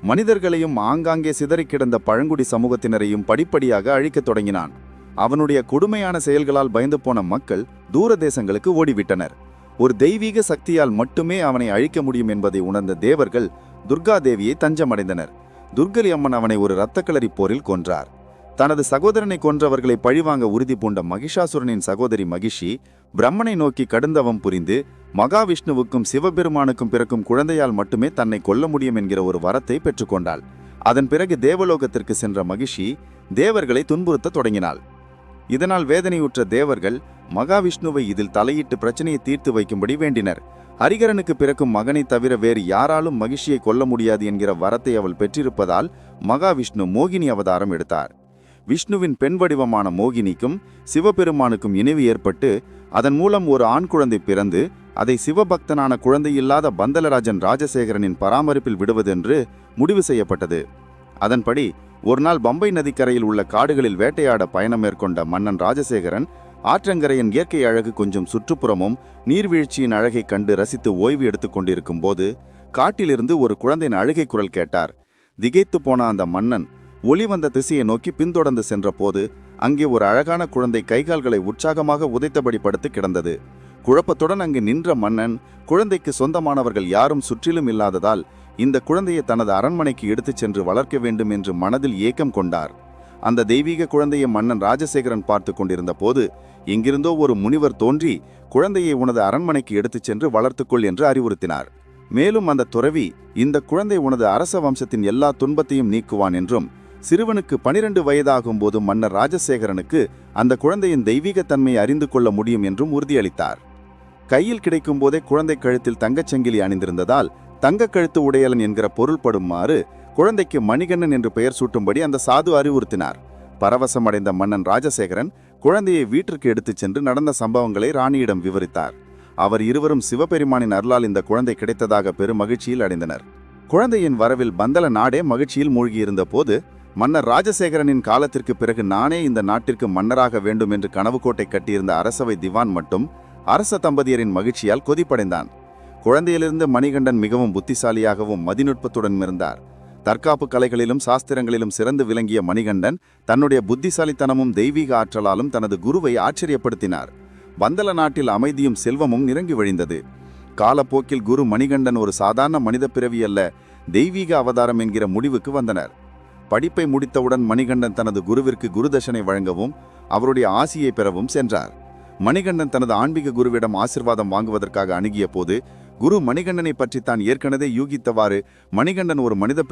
மனிதர்களையும் ஆங்காங்கே சிதறிக் கிடந்த பழங்குடி சமூகத்தினரையும் படிப்படியாக அழிக்கத் தொடங்கினான். அவனுடைய கொடுமையான செயல்களால் பயந்து போன மக்கள் தூர தேசங்களுக்கு ஓடிவிட்டனர். ஒரு தெய்வீக சக்தியால் மட்டுமே அவனை அழிக்க முடியும் என்பதை உணர்ந்த தேவர்கள் துர்கா தேவியை தஞ்சமடைந்தனர். துர்கலி அம்மன் அவனை ஒரு இரத்தக்களரி போரில் கொன்றார். தனது சகோதரனை கொன்றவர்களை பழிவாங்க உறுதி பூண்ட மகிஷாசுரனின் சகோதரி மகிஷி பிரம்மனை நோக்கி கடுந்தவம் புரிந்து மகாவிஷ்ணுவுக்கும் சிவபெருமானுக்கும் பிறக்கும் குழந்தையால் மட்டுமே தன்னை கொல்ல முடியும் என்கிற ஒரு வரத்தை பெற்றுக்கொண்டாள். அதன் பிறகு தேவலோகத்திற்கு சென்ற மகிஷி தேவர்களை துன்புறுத்த தொடங்கினாள். இதனால் வேதனையுற்ற தேவர்கள் மகாவிஷ்ணுவை இதில் தலையிட்டு பிரச்சனையை தீர்த்து வைக்கும்படி வேண்டினர். ஹரிகரனுக்கு பிறக்கும் மகனை தவிர வேறு யாராலும் மகிஷியை கொல்ல முடியாது என்கிற வரத்தை அவள் பெற்றிருப்பதால் மகாவிஷ்ணு மோகினி அவதாரம் எடுத்தார். விஷ்ணுவின் பெண் வடிவமான மோகினிக்கும் சிவபெருமானுக்கும் இணைவு ஏற்பட்டு அதன் மூலம் ஒரு ஆண் குழந்தை பிறந்து அதை சிவபக்தனான குழந்தையில்லாத பந்தலராஜன் ராஜசேகரனின் பராமரிப்பில் விடுவதென்று முடிவு செய்யப்பட்டது. அதன்படி ஒருநாள் பம்பை நதிக்கரையில் உள்ள காடுகளில் வேட்டையாட பயணம் மேற்கொண்ட மன்னன் ராஜசேகரன் ஆற்றங்கரையின் இயற்கை அழகு கொஞ்சம் சுற்றுப்புறமும் நீர்வீழ்ச்சியின் அழகை கண்டு ரசித்து ஓய்வு எடுத்துக் கொண்டிருக்கும் போது காட்டிலிருந்து ஒரு குழந்தையின் அழுகை குரல் கேட்டார். திகைத்து போன அந்த மன்னன் ஒளி வந்த திசையை நோக்கி பின்தொடர்ந்து சென்ற போது அங்கே ஒரு அழகான குழந்தை கைகால்களை உற்சாகமாக உதைத்தபடி படுத்து கிடந்தது. குழப்பத்துடன் அங்கு நின்ற மன்னன் குழந்தைக்கு சொந்தமானவர்கள் யாரும் சுற்றிலும் இல்லாததால் இந்த குழந்தையை தனது அரண்மனைக்கு எடுத்துச் சென்று வளர்க்க வேண்டும் என்று மனதில் ஏக்கம் கொண்டார். அந்த தெய்வீக குழந்தையை மன்னன் ராஜசேகரன் பார்த்து கொண்டிருந்த போது எங்கிருந்தோ ஒரு முனிவர் தோன்றி குழந்தையை உனது அரண்மனைக்கு எடுத்துச் சென்று வளர்த்துக்கொள் என்று அறிவுறுத்தினார். மேலும் அந்த துறவி இந்த குழந்தை உனது அரச வம்சத்தின் எல்லா துன்பத்தையும் நீக்குவான் என்றும் சிறுவனுக்கு 12 வயதாகும் போது மன்னர் ராஜசேகரனுக்கு அந்த குழந்தையின் தெய்வீகத்தன்மையை அறிந்து கொள்ள முடியும் என்றும் உறுதியளித்தார். கையில் கிடைக்கும் போதே குழந்தை கழுத்தில் தங்கச்சங்கிலி அணிந்திருந்ததால் தங்க கழுத்து உடையலன் என்கிற பொருள்படுமாறு குழந்தைக்கு மணிகண்ணன் என்று பெயர் சூட்டும்படி அந்த சாது அறிவுறுத்தினார். பரவசமடைந்த மன்னன் ராஜசேகரன் குழந்தையை வீட்டிற்கு எடுத்துச் சென்று நடந்த சம்பவங்களை ராணியிடம் விவரித்தார். அவர் இருவரும் சிவபெருமானின் அருளால் இந்த குழந்தை கிடைத்ததாக பெரும் மகிழ்ச்சியில் அடைந்தனர். குழந்தையின் வரவில் பந்தல நாடே மகிழ்ச்சியில் மூழ்கியிருந்த போது மன்னர் ராஜசேகரனின் காலத்திற்கு பிறகு நானே இந்த நாட்டிற்கு மன்னராக வேண்டும் என்று கனவு கோட்டை கட்டியிருந்த அரசவை திவான் மட்டும் அரச தம்பதியரின் மகிழ்ச்சியால் கொதிப்படைந்தான். குழந்தையிலிருந்து மணிகண்டன் மிகவும் புத்திசாலியாகவும் மதிநுட்பத்துடன் இருந்தார். தற்காப்பு கலைகளிலும் சாஸ்திரங்களிலும் சிறந்து விளங்கிய மணிகண்டன் தன்னுடைய புத்திசாலித்தனமும் தெய்வீக ஆற்றலாலும் தனது குருவை ஆச்சரியப்படுத்தினார். பந்தல நாட்டில் அமைதியும் செல்வமும் நிரங்கி வழிந்தது. காலப்போக்கில் குரு மணிகண்டன் ஒரு சாதாரண மனித பிறவி அல்ல, தெய்வீக அவதாரம் என்கிற முடிவுக்கு வந்தனர். படிப்பை முடித்தவுடன் மணிகண்டன் தனது குருவிற்கு குருதட்சணை வழங்கவும் அவருடைய ஆசியை பெறவும் சென்றார். மணிகண்டன் தனது ஆன்மீக குருவிடம் ஆசிர்வாதம் வாங்குவதற்காக அணுகிய போது குரு மணிகண்டனை பற்றி தான் ஏற்கனவே யூகித்தவாறு மணிகண்டன் ஒரு மனித